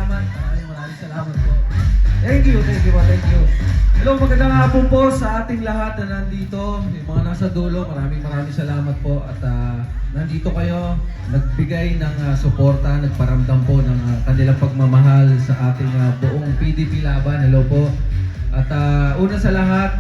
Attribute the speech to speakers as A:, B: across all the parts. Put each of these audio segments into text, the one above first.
A: salamat. Maraming salamat po. Thank you po, thank you. Hello, magandang hapon po sa ating lahat na nandito. Yung mga nasa dulo, maraming salamat po. At nandito kayo, nagbigay ng suporta, nagparamdam po ng kanilang pagmamahal sa ating buong PDP laban. Hello po. At una sa lahat,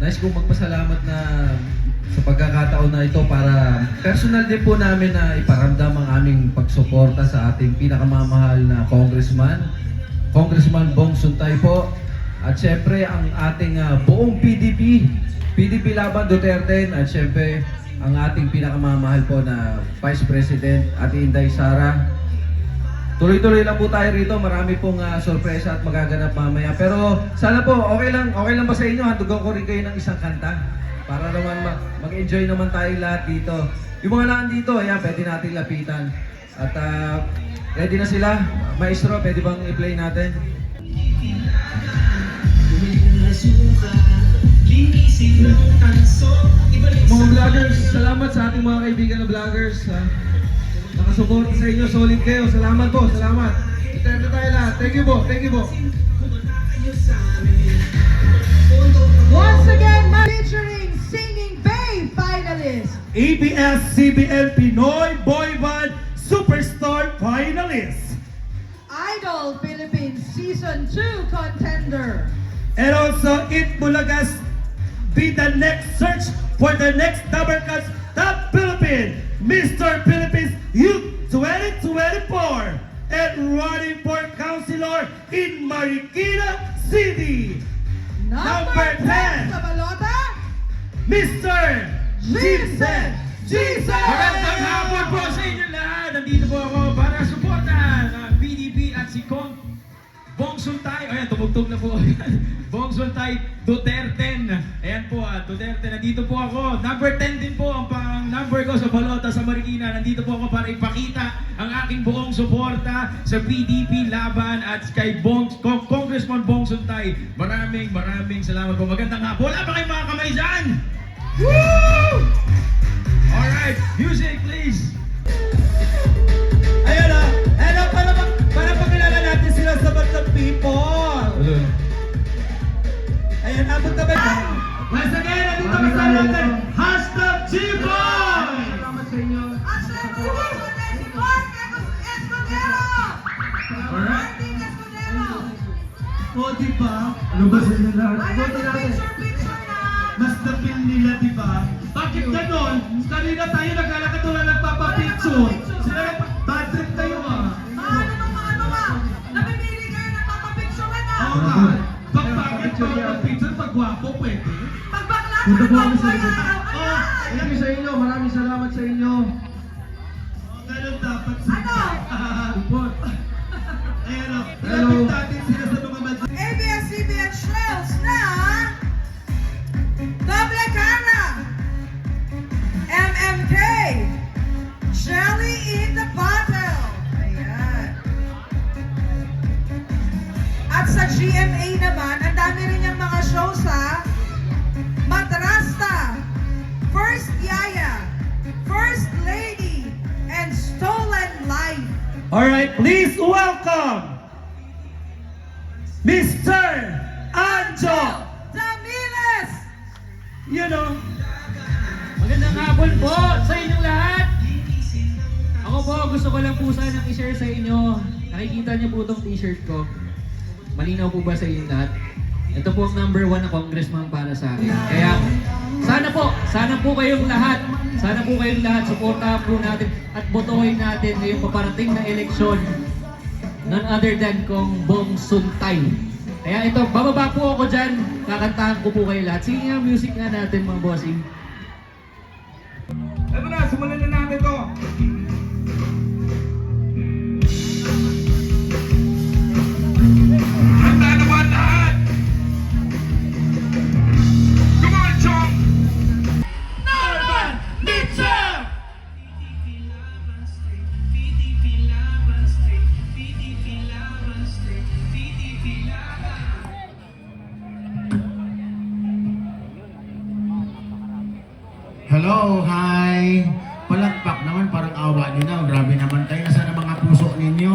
A: nais kong magpasalamat na sa pagkakataon na ito para personal din po namin na iparamdam ang aming pagsuporta sa ating pinakamamahal na Congressman Bong Suntay po. At syempre ang ating buong PDP Laban Duterte, at syempre ang ating pinakamamahal po na Vice President Ate Inday Sara. Tuloy-tuloy lang po tayo rito, marami pong sorpresa at magaganap mamaya. Pero sana po, okay lang ba sa inyo? Handugan ko rin kayo ng isang kanta para naman mag-enjoy naman tayo lahat dito. Yung mga nandito, ayan, pwede natin lapitan. At ready na sila. Maestro, pwede bang i-play natin? Mga vloggers, salamat sa ating mga kaibigan na vloggers. Nakasuporta sa inyo, solid kayo. Salamat po, salamat. Ito tayo lahat. Thank you po, thank you po.
B: Once again, featuring Singing Bay finalists.
C: ABS-CBN Pinoy Boy Band Superstar finalist.
B: Idol Philippines Season 2 contender.
C: And also, It Bulagas be the next search for the next Double Cuts Top Philippine Mr. Philippines Youth 2024 and running for councilor in Marikina City. Number 10,
B: sa balota,
C: Mr. Jason.
D: Magandang hapon po sa inyo lahat. Nandito po ako para suportahan ang PDP at si Bong Suntay. Ayan, tumugtog na po. Bong Suntay Duterte. Ayan po, Duterte. Nandito po ako. Number 10 din po ang number ko sa balota sa Marikina. Nandito po ako para ipakita ang aking buong suporta sa PDP laban at kay Congressman Bong Suntay. Maraming salamat po. Magandang hapon. Wala ba kayong mga kamay dyan? Woo! Alright, music please.
C: Ayun na, para pakilala natin sila sa Batang People. Ayan, abot na ba? Once again, nandito ka sa natin, hashtag G-Boy!
A: Salamat sa inyo.
B: at syempre si Mark Escudero. Martin Escudero.
C: O, diba? Ano ba sa inyo lahat?
B: Ayan yung picture na.
C: Mas napil nila, diba? Bakit ganon? Kanina tayo naglalakad wala nagpapapicture. Sila bad trip kayo
B: Ano ba? Napipili kayo ng papapicture na.
C: Oo nga. Bakit picture pag gwapo pwede?
B: Pag bakla ka
A: Punta po
B: na
A: kami sa
B: wala.
A: likod.
B: Ayan.
A: Thank you sa inyo, maraming salamat sa inyo.
C: Ganon dapat
B: Ano?
A: Support.
C: Ayan o.
A: Hello.
C: Ilapit natin sila sa mga madli.
B: ABS-CBN Shells na Doble Cara, MMK, Jelly in the Bottle. Ayan. At sa GMA naman, ang dami rin yung mga shows ha. Madrasta, First Yaya, First Lady, and Stolen Life.
C: Alright, please welcome Mr. Anjo.
B: Damiles!
C: You know,
D: Magandang hapon po sa inyong lahat. Ako po, gusto ko lang po sanang i-share sa inyo. Nakikita niyo po itong t-shirt ko. Malinaw po ba sa inyo lahat? Ito po ang number 1 na congressman para sa akin. Kaya sana po kayong lahat, supportahan po natin at botohin natin ngayong paparating na eleksyon. None other than kong Bong Suntay. Kaya ito, bababa po ako dyan, kakantahan ko po kayo lahat. Sige nga, music nga natin mga bossing.
A: Ito na, simulan na natin to. Handa naman lahat! Come on, Chong!
C: Norman Mitchell!
E: Hello, hi! Palakpak naman, parang awa nila. Grabe naman kayo. Nasaan ang mga puso ninyo?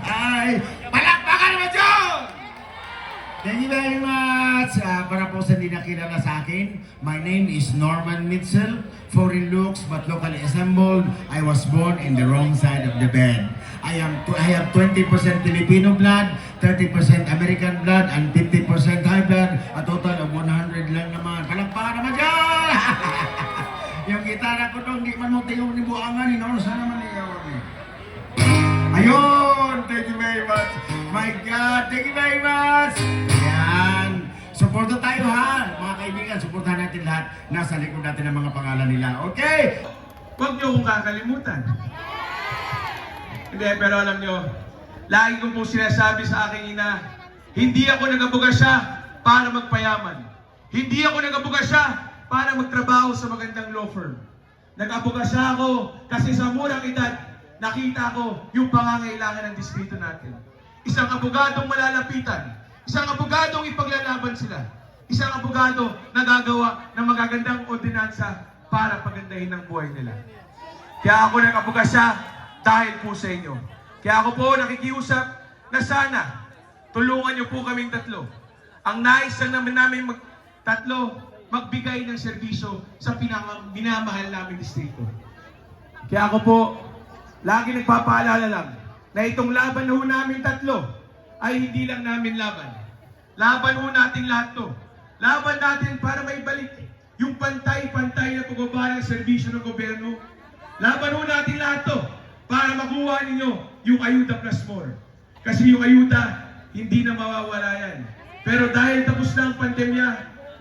E: Hi! Okay? Palakpakan naman dyan! Thank you very much. Para po sa hindi nakilala sa akin, my name is Norman Mitchell. Foreign looks but locally assembled. I was born in the wrong side of the bed. I have 20% Filipino blood, 30% American blood, and 50% high blood. A total of 100 lang naman. Palakpakan naman dyan! Yung gitara ko doon, di man mo tingog ni Buangan. Hinoon sana naman niya. Ayun! Thank you very much. My God, thank you very much. Ayan. Suporta tayo ha. Mga kaibigan, suportahan natin lahat. Nasa likod natin ang mga pangalan nila. Okay?
D: Huwag niyo kong kakalimutan. Hindi, pero alam niyo, lagi ko pong sinasabi sa aking ina, hindi ako nag-abuga siya para magpayaman. Hindi ako nag-abuga siya para magtrabaho sa magandang law firm. Nag-abuga siya ako kasi sa murang edad, nakita ko yung pangangailangan ng distrito natin. Isang abogadong malalapitan, isang abogadong ipaglalaban sila, isang abogado na gagawa ng magagandang ordinansa para pagandahin ang buhay nila. Kaya ako nag-abuga siya dahil po sa inyo. Kaya ako po nakikiusap na sana tulungan niyo po kaming tatlo. Ang nais lang namin tatlo magbigay ng serbisyo sa minamahal naming distrito. Kaya ako po lagi nagpapaalala lang na itong laban na ho namin tatlo ay hindi lang namin laban. Laban ho natin lahat to. Laban natin para maibalik yung pantay-pantay na pagbaba ng serbisyo ng gobyerno. Laban ho natin lahat to para makuha ninyo yung ayuda plus more. Kasi yung ayuda, hindi na mawawala yan. Pero dahil tapos na ang pandemya,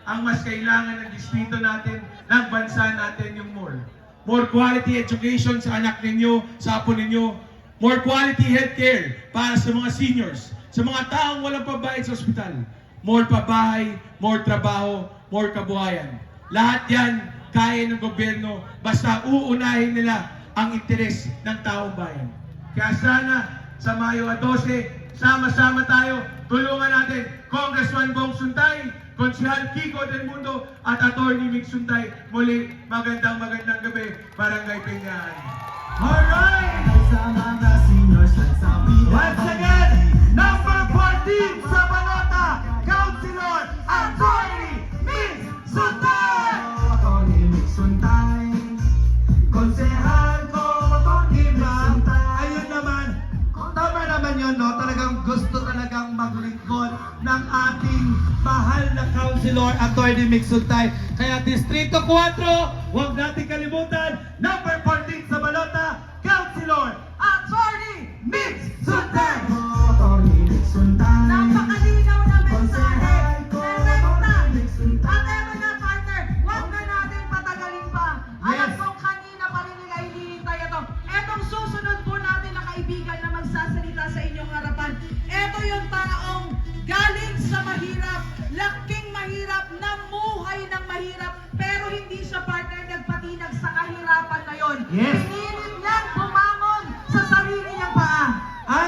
D: ang mas kailangan ng distrito natin, ng bansa natin yung more. More quality education sa anak ninyo, sa apo ninyo. More quality healthcare para sa mga seniors, sa mga taong walang pabayad sa ospital. More pabahay, more trabaho, more kabuhayan. Lahat yan kaya ng gobyerno basta uunahin nila ang interes ng taong bayan. Kaya sana sa Mayo 12, sama-sama tayo, tulungan natin Congressman Bong Suntay, Konsehal Kiko Del Mundo at Attorney Mick Suntay. Muli, magandang gabi, Barangay Peñan. Alright! Once again, number 14 sa balota, Councilor Attorney Mick Suntay!
C: Attorney Mick Suntay, Konsehal ko, Attorney Mick Suntay. Ayun naman, tama naman yun, no? Talagang gusto talagang maglingkod ng ating mahal na Councilor Attorney Mick Suntay. Kaya Distrito 4, huwag natin kalimutan, number 14 sa balota, Councilor
B: Attorney Mick Suntay!
C: Attorney Mick Suntay.
B: Napakalinaw na mensahe. Direkta. At eto na, partner, huwag na natin patagalin pa. Alam
C: Yes.
B: kong kanina pa rin nila hinihintay ito. Etong susunod po natin na kaibigan na magsasalita sa inyong harapan. Eto yung taong galing sa mahirap, laking mahirap, namuhay ng mahirap, pero hindi siya partner nagpatinag sa kahirapan na yon.
C: Yes.
B: Pinilit niyang bumangon sa sarili niyang paa.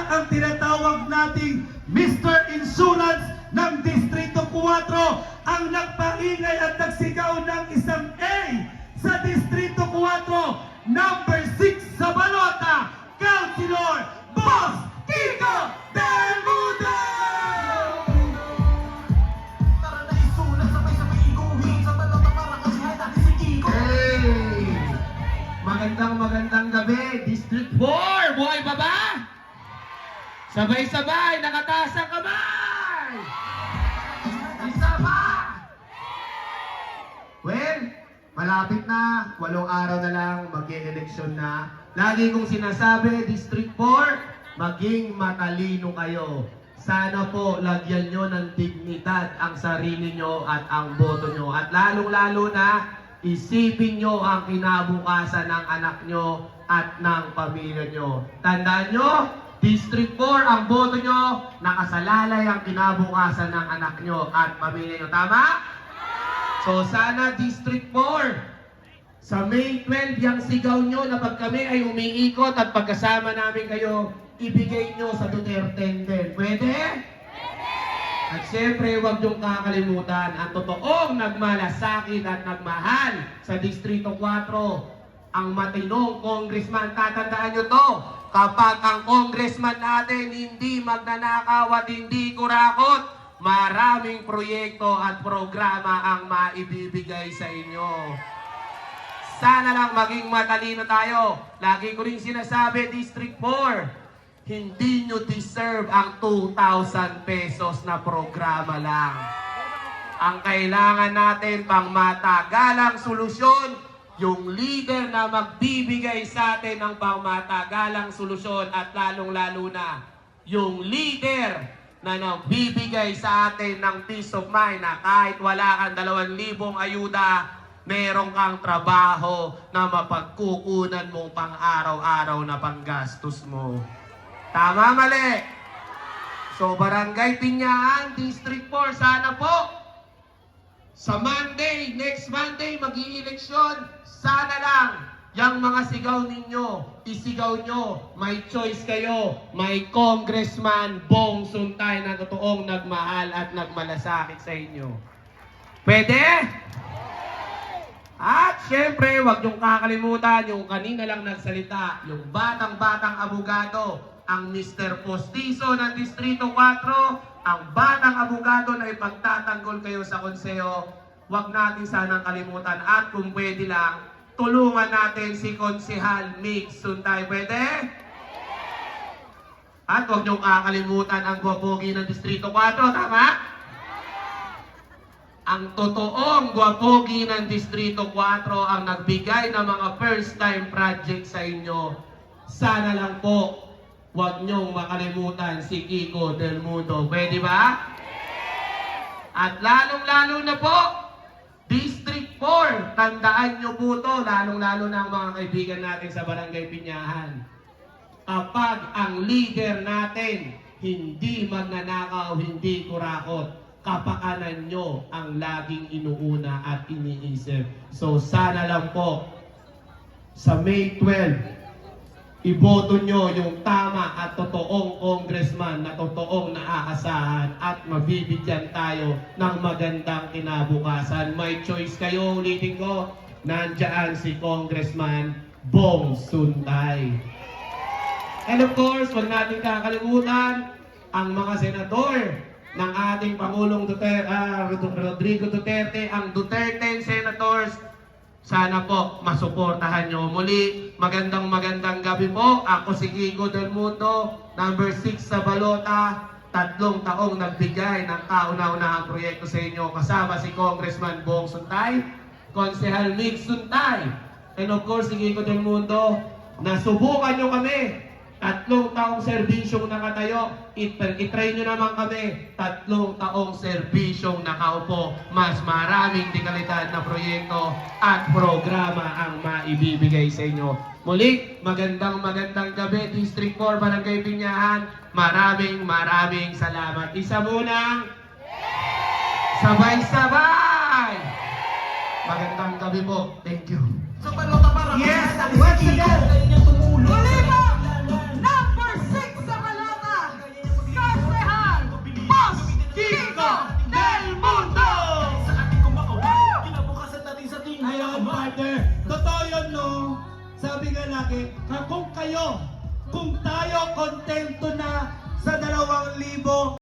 C: Ang tinatawag nating Mr. Insurance ng Distrito 4 ang nagpaingay at nagsigaw ng isang A sa Distrito 4, number 6 sa balota, Councilor Boss Kiko Del Mundo!
F: Hey! Magandang gabi, District 4! Buhay pa ba? Sabay-sabay, nakataas ang kamay! Isa pa! Well, malapit na, 8 araw na lang, mag-e-eleksyon na. Lagi kong sinasabi, District 4, maging matalino kayo. Sana po, lagyan nyo ng dignidad ang sarili nyo at ang boto nyo. At lalong-lalo na, isipin nyo ang kinabukasan ng anak nyo at ng pamilya nyo. Tandaan nyo, District 4, ang boto nyo, nakasalalay ang kinabukasan ng anak nyo at pamilya nyo. Tama? So sana District 4, sa May 12, yung sigaw nyo na pag kami ay umiikot at pagkasama namin kayo, ibigay nyo sa Duterte din. Pwede? At siyempre, huwag niyong kakalimutan ang totoong nagmalasakit at nagmahal sa Distrito 4. ang matinong congressman. Tatandaan nyo to, kapag ang congressman natin hindi magnanakaw at hindi kurakot, maraming proyekto at programa ang maibibigay sa inyo. Sana lang maging matalino tayo. Lagi ko rin sinasabi, District 4, hindi nyo deserve ang 2,000 pesos na programa lang. Ang kailangan natin pang matagalang solusyon, yung leader na magbibigay sa atin ng pangmatagalang solusyon at lalong-lalo na yung leader na nagbibigay sa atin ng peace of mind na kahit wala kang 2,000 ayuda, meron kang trabaho na mapagkukunan mong pang-araw-araw na panggastos mo. Tama, mali? So, Barangay Piñahan, District 4, sana po sa Monday, next Monday, mag-i-eleksyon, sana lang, yung mga sigaw ninyo, isigaw nyo, may choice kayo, may Congressman Bong Suntay na totoong nagmahal at nagmalasakit sa inyo. Pwede? At syempre, wag niyong kakalimutan yung kanina lang nagsalita, yung batang-batang abogado, ang Mr. Postizo ng Distrito 4, ang batang abogado na ipagtatanggol kayo sa konseho, wag natin sanang kalimutan at kung pwede lang, tulungan natin si Konsehal Mig Suntay. Pwede? At wag niyong kakalimutan ang gwapogi ng Distrito 4, tama? Ang totoong gwapogi ng Distrito 4 ang nagbigay ng mga first time project sa inyo. Sana lang po, huwag niyong makalimutan si Kiko Del Mundo. Pwede ba? At lalong-lalo na po, District 4, tandaan niyo po to, lalong-lalo na ang mga kaibigan natin sa Barangay Piñahan. Kapag ang leader natin hindi magnanakaw, hindi kurakot, kapakanan nyo ang laging inuuna at iniisip. So sana lang po, sa May 12, iboto nyo yung tama at totoong congressman na totoong naaasahan at mabibigyan tayo ng magandang kinabukasan. May choice kayo, ulitin ko, nandiyan si Congressman Bong Suntay. And of course, wag natin kakalimutan ang mga senador ng ating Pangulong Rodrigo Duterte, ang Duterte Senators. Sana po masuportahan nyo. Muli, magandang gabi po. Ako si Kiko Del Mundo, number 6 sa balota. 3 taong nagbigay ng kauna-unahang proyekto sa inyo. Kasama si Congressman Bong Suntay, Konsehal Mig Suntay, and of course si Kiko Del Mundo. Nasubukan nyo kami. 3 taong serbisyong nakatayo, itry nyo naman kami, 3 taong serbisyong nakaupo. Mas maraming dekalidad na proyekto at programa ang maibibigay sa inyo. Muli, magandang gabi, District 4, Barangay Piñahan. Maraming salamat. Isa munang sabay-sabay. Magandang gabi po. Thank you.
B: Yes, once again, muli po, number 6 sa balota, Konsehal Boss Kiko Del Mundo!
C: Ayun, partner. Totoo yun, no? Sabi nga lagi, kung tayo kontento na sa 2,000